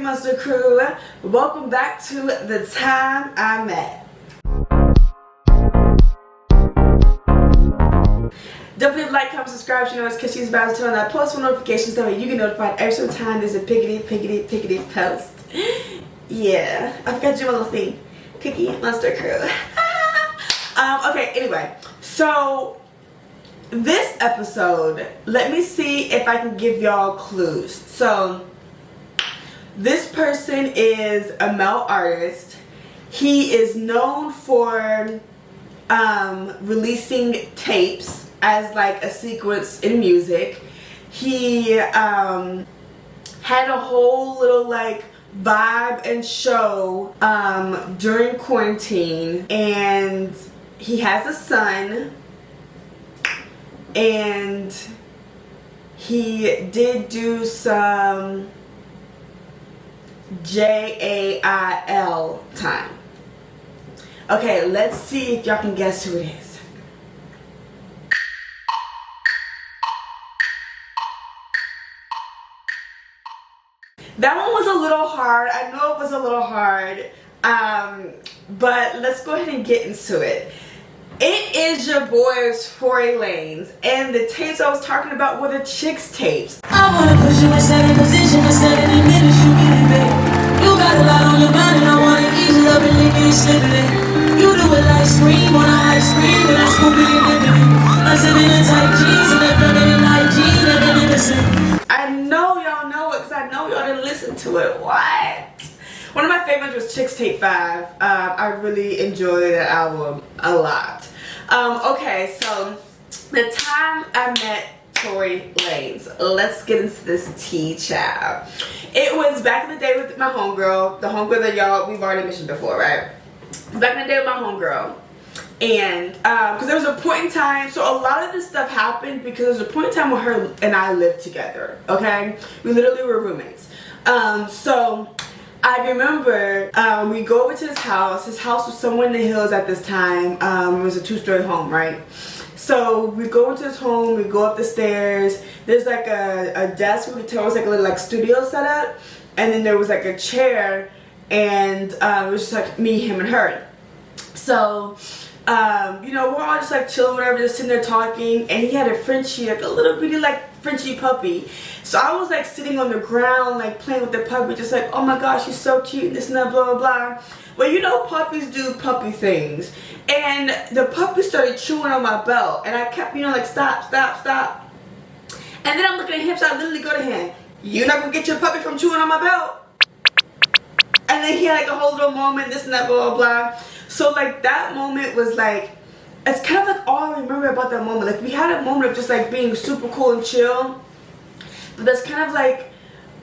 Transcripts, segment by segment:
Monster crew? Welcome back to The Time I Met. Don't forget to like, comment, subscribe, you know it's because she's about to turn on that post notifications so you get notified every single time there's a pickety post. Yeah, I forgot to do my little thing. Cookie Monster crew. Okay, anyway, so this episode, let me see if I can give y'all clues. So this person is a male artist. He is known for releasing tapes as like a sequence in music. He had a whole little like vibe and show during quarantine, and he has a son, and he did do some JAIL time. Okay, let's see if y'all can guess who it is. That one was a little hard. I know it was a little hard, but let's go ahead and get into it. It is your boy Tory Lanez, and the tapes I was talking about were the Chicks tapes. I wanna push you in second position for 70 minutes, you get it, babe. You got a lot on your mind and I wanna ease it up and leave you slipping it. You do it like scream on a ice cream and I scoop it and dip it. I'm sipping in tight jeans and they're feminine like jeans and they're innocent. I know y'all know it because I know y'all didn't listen to it. What? One of my favorites was Chicks Tape 5. I really enjoyed that album a lot. Okay, so the time I met Tory Lanez. Let's get into this tea, child. It was back in the day with my homegirl, the homegirl that we've already mentioned before, right? Back in the day with my homegirl. And because there was a point in time, so a lot of this stuff happened because there was a point in time where her and I lived together, okay? We literally were roommates. So I remember we go over to his house. His house was somewhere in the hills at this time. It was a two-story home, right? So we go into his home, we go up the stairs. There's like a desk, we could tell it was like a little like studio setup. And then there was like a chair, and it was just like me, him, and her. So, you know, we're all just like chilling, whatever, just sitting there talking. And he had a Frenchie, like a little bitty like Frenchie puppy. So I was like sitting on the ground, like playing with the puppy, just like, oh my gosh, she's so cute, this and that, blah, blah, blah. Well, you know, puppies do puppy things. And the puppy started chewing on my belt. And I kept, you know, like, stop, stop, stop. And then I'm looking at him, so I literally go to him, you're not gonna get your puppy from chewing on my belt? And then he had like a whole little moment, this and that, blah, blah, blah. So like that moment was like, it's kind of like all I remember about that moment. Like we had a moment of just like being super cool and chill. But that's kind of like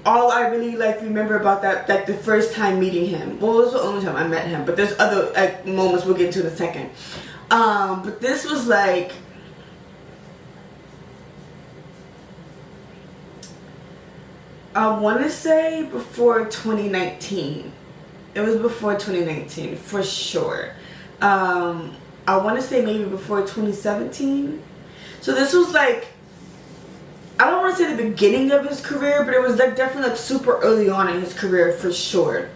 all I really like remember about that, like the first time meeting him. Well, it was the only time I met him, but there's other like moments we'll get into in a second. But this was like, I want to say before 2019. It was before 2019 for sure. I want to say maybe before 2017. So this was like, I don't want to say the beginning of his career, but it was like definitely like super early on in his career for sure.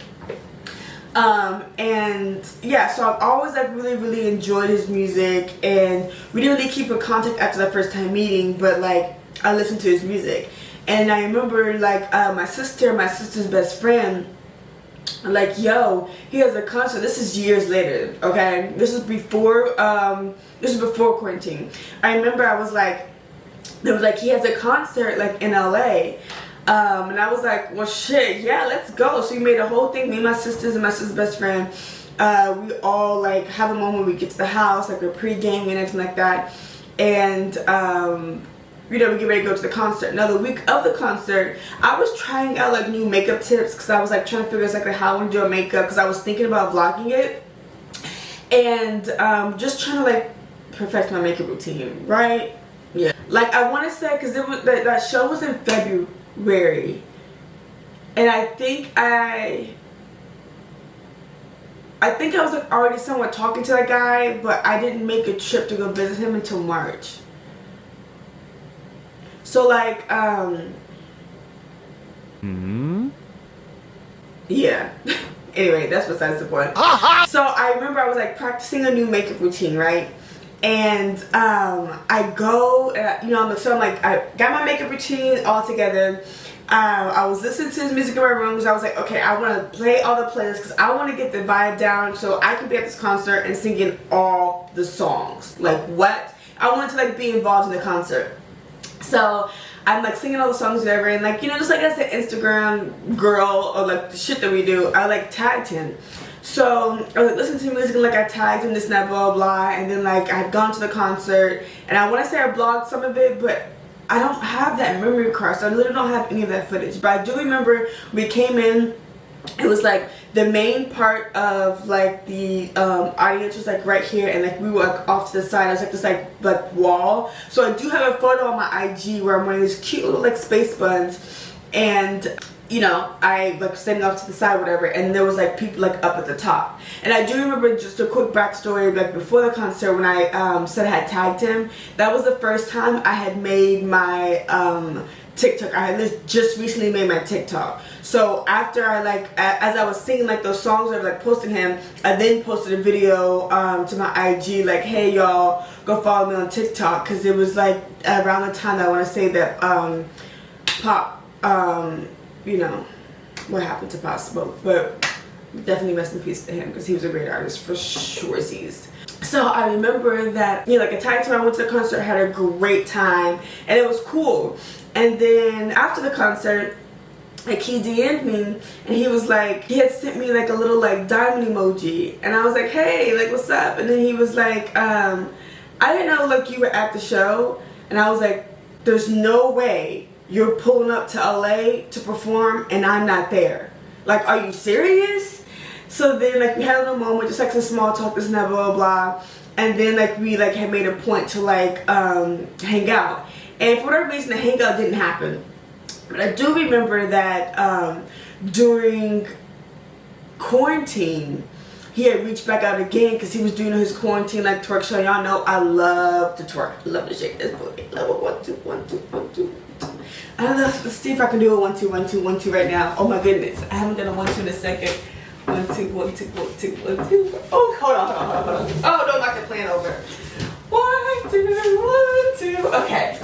And yeah, so I've always like really enjoyed his music, and we didn't really keep in contact after that first time meeting, but like I listened to his music. And I remember like my sister's best friend, like, yo, he has a concert. This is years later, okay? This is before quarantine. I remember I was like, they was like, he has a concert like in LA. And I was like, well shit, yeah, let's go. So we made a whole thing, me and my sisters and my sister's best friend. We all like have a moment when we get to the house, like we're pre-gaming and everything like that. And you know, we get ready to go to the concert. Now the week of the concert, I was trying out like new makeup tips because I was like trying to figure out exactly how I want to do a makeup, because I was thinking about vlogging it. And just trying to like perfect my makeup routine, right? Yeah. Like I want to say, because it was that show was in February, and I think I was like already somewhat talking to that guy, but I didn't make a trip to go visit him until March. So like Yeah. Anyway, that's besides the point. So I remember I was like practicing a new makeup routine, right? And I go, you know, so I'm like, I got my makeup routine all together. I was listening to his music in my room because I was like, okay, I want to play all the playlists because I want to get the vibe down so I can be at this concert and singing all the songs. Like what? I wanted to like be involved in the concert. So I'm like singing all the songs and whatever, and like, you know, just like as an Instagram girl or like the shit that we do, I like tagged him. So I was like listening to music and like I tagged him this and that, blah blah blah, and then like I had gone to the concert and I want to say I blogged some of it, but I don't have that memory card, so I literally don't have any of that footage. But I do remember we came in, it was like the main part of like the audience was like right here, and like we were like off to the side. It was like this like wall. So I do have a photo on my IG where I'm wearing these cute little like space buns, and you know, I like standing off to the side, whatever, and there was like people like up at the top. And I do remember, just a quick backstory, like before the concert when I said I had tagged him, that was the first time I had made my TikTok. I had just recently made my TikTok. So after I like, as I was singing like those songs or like posting him, I then posted a video to my IG like, hey y'all, go follow me on TikTok, because it was like around the time that I want to say that Pop, you know, what happened to Pop Smoke, but definitely rest in peace to him because he was a great artist for sure. So I remember that, you know, like a time I went to the concert, had a great time, and it was cool. And then after the concert, like he DM'd me and he was like, he had sent me like a little like diamond emoji, and I was like, hey, like what's up? And then he was like, I didn't know like you were at the show. And I was like, there's no way you're pulling up to LA to perform and I'm not there. Like, are you serious? So then like we had a little moment, just like some small talk, this and that, blah blah blah. And then like we like had made a point to like hang out. And for whatever reason the hangout didn't happen. But I do remember that during quarantine, he had reached back out again because he was doing his quarantine like twerk show. Y'all know I love to twerk. I love to shake this booty. Love it. 1 2 1 2 1 2. I don't know. Let's see if I can do a 1 2 1 2 1 2 right now. Oh my goodness, I haven't done a 1 2 in a second. 1 2 1 2 1 2 1 2. Oh, hold on. Oh, don't knock the plan over. 1 2 1 2. Okay.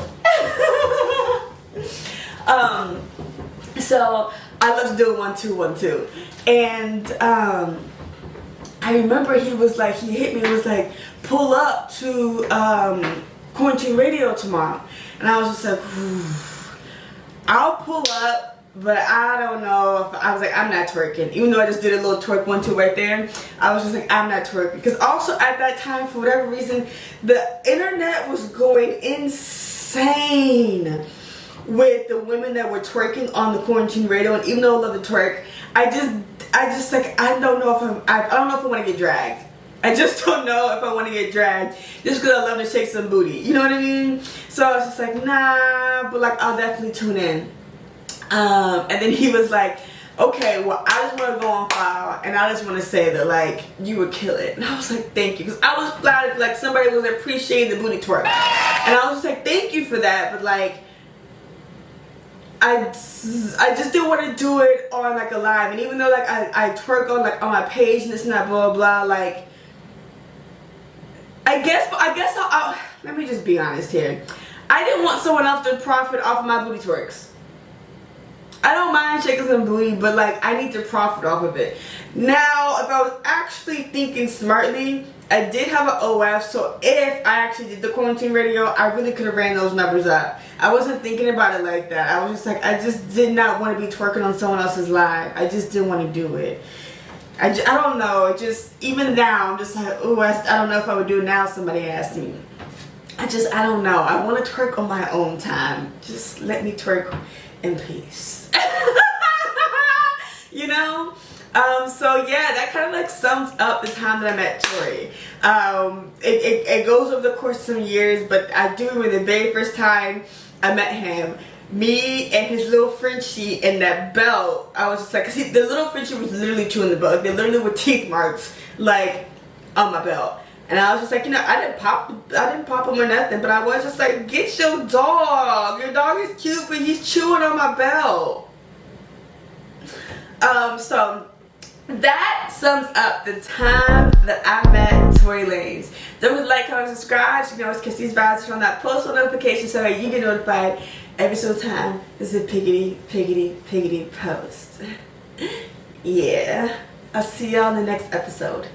So I love to do a 1 2 1 2, and I remember he was like, he hit me and was like, pull up to quarantine radio tomorrow, and I was just like, whew. I'll pull up, but I don't know if, I was like, I'm not twerking. Even though I just did a little twerk 1 2 right there, I was just like, I'm not twerking. Because also at that time, for whatever reason, the internet was going insane with the women that were twerking on the quarantine radio. And even though I love the twerk, I just like, I don't know if I don't know if I want to get dragged. I just don't know if I want to get dragged just because I love to shake some booty. You know what I mean? So I was just like, nah, but like I'll definitely tune in. And then he was like, okay, well I just want to go on file and I just want to say that like you would kill it. And I was like, thank you, because I was flattered like somebody was appreciating the booty twerk. And I was just like, thank you for that, but like I just didn't want to do it on like a live. And even though like I twerk on like on my page and this and that, blah blah blah, like I guess I'll let me just be honest here. I didn't want someone else to profit off of my booty twerks. I don't mind shaking some booty, but like I need to profit off of it. Now, if I was actually thinking smartly, I did have an OF, so if I actually did the quarantine radio, I really could have ran those numbers up. I wasn't thinking about it like that. I was just like, I just did not want to be twerking on someone else's live. I just didn't want to do it. I don't know. It just, even now, I'm just like, oh, I don't know if I would do it now if somebody asked me. I don't know. I want to twerk on my own time. Just let me twerk in peace. You know? So yeah, that kind of like sums up the time that I met Tory. It goes over the course of some years, but I do remember the very first time I met him, me and his little Frenchie and that belt, I was just like, cause the little Frenchie was literally chewing the belt. They literally were teeth marks like on my belt. And I was just like, you know, I didn't pop him or nothing, but I was just like, get your dog. Your dog is cute, but he's chewing on my belt. So that sums up the time that I met Tory Lanez. Don't forget to like, comment, subscribe. You can always catch these vibes on that post notification so that you get notified every single time there's a piggity post. Yeah. I'll see y'all in the next episode.